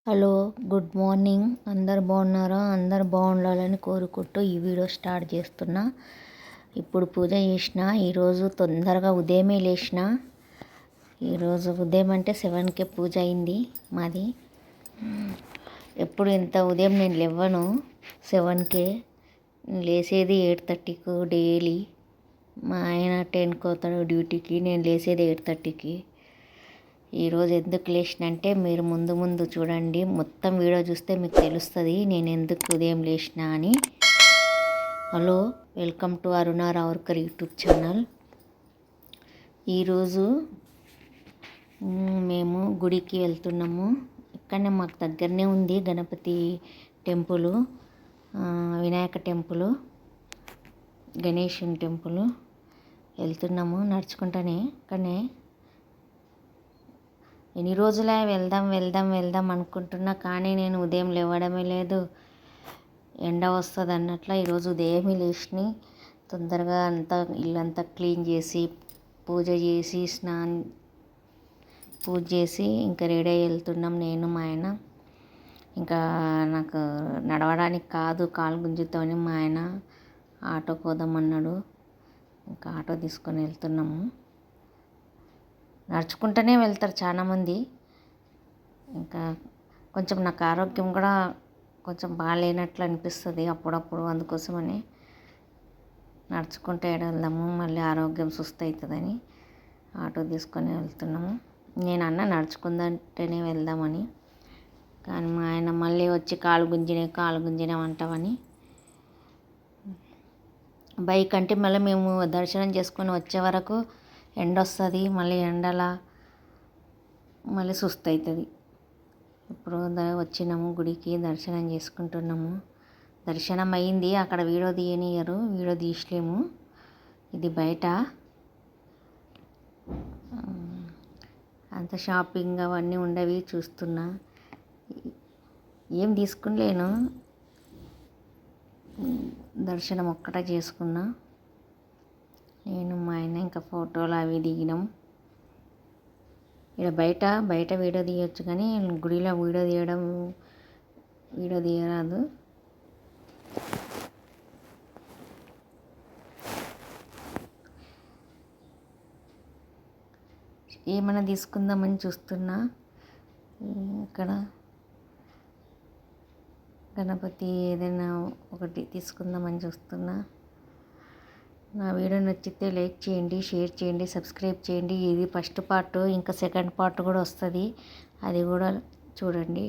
Hello, good morning. అందరు బాగున్నారా? అందరు బాగుండాలని కోరుకుంటూ ఈ వీడియో స్టార్ట్ చేస్తున్నా. ఇప్పుడు పూజ చేసిన. ఈరోజు తొందరగా ఉదయమే లేచిన. ఈరోజు ఉదయం అంటే 7కే పూజ అయింది మాది. ఎప్పుడు ఇంత ఉదయం నేను లేవను. 7కే లేసేది 8:30కు డైలీ. మా ఆయన 10కి పోతాడు డ్యూటీకి. నేను లేసేది 8:30కి. ఈరోజు ఎందుకు లేచినంటే మీరు ముందు చూడండి, మొత్తం వీడియో చూస్తే మీకు తెలుస్తుంది నేను ఎందుకు ఉదయం లేచిన అని. Hello, welcome to Aruna Ravurkar YouTube channel. ఈరోజు మేము గుడికి వెళ్తున్నాము. ఇక్కడనే మాకు దగ్గరనే ఉంది గణపతి టెంపుల్, వినాయక టెంపుల్, గణేశుని టెంపుల్. వెళ్తున్నాము నడుచుకుంటానే. కానీ ఎన్ని రోజులే వెళ్దాం అనుకుంటున్నా, కానీ నేను ఉదయం లేవడమే లేదు. ఎండ వస్తుంది అన్నట్ల ఈరోజు ఉదయమే లేచి తొందరగా అంతా ఇల్లంతా క్లీన్ చేసి పూజ చేసి పూజ చేసి ఇంకా రెడీ అయ్యి వెళ్తున్నాం నేను మా ఆయన. ఇంకా నాకు నడవడానికి కాదు, కాలు గుంజుతోని మా ఆయన ఆటో పోదామన్నాడు. ఇంకా ఆటో తీసుకొని వెళ్తున్నాము. నడుచుకుంటూనే వెళ్తారు చాలామంది. ఇంకా కొంచెం నాకు ఆరోగ్యం కూడా కొంచెం బాగాలేనట్లు అనిపిస్తుంది అప్పుడప్పుడు. అందుకోసమని నడుచుకుంటూ వెళ్దాము, మళ్ళీ ఆరోగ్యం సుస్థ అవుతుందని ఆటో తీసుకొని వెళ్తున్నాము. నేను నడుచుకుందంటేనే వెళ్దామని, కానీ మా ఆయన మళ్ళీ వచ్చి కాలు గుంజిన అంటావని. బైక్ అంటే మళ్ళీ మేము దర్శనం చేసుకొని వచ్చే వరకు ఎండ వస్తుంది. మళ్ళీ ఎండలా మళ్ళీ సుస్థ అవుతుంది. ఇప్పుడు వచ్చినాము గుడికి, దర్శనం చేసుకుంటున్నాము. దర్శనం అయింది. అక్కడ వీడియో తీయనియరు, వీడియో తీసలేము. ఇది బయట అంత షాపింగ్ అవన్నీ ఉండవి చూస్తున్నా. ఏం తీసుకునిలేను, దర్శనం ఒక్కటే చేసుకున్నా. నేను మా ఆయన ఇంకా ఫోటోలు అవి దిగినాం. ఇక్కడ బయట వీడియో తీయొచ్చు, కానీ గుడిలో వీడియో తీయరాదు. ఏమైనా తీసుకుందామని చూస్తున్నా. ఇక్కడ గణపతి ఏదైనా ఒకటి తీసుకుందామని చూస్తున్నా. నా వీడియో నచ్చితే లైక్ చేయండి, షేర్ చేయండి, సబ్స్క్రైబ్ చేయండి. ఇది ఫస్ట్ పార్ట్, ఇంకా సెకండ్ పార్ట్ కూడా వస్తుంది, అది కూడా చూడండి.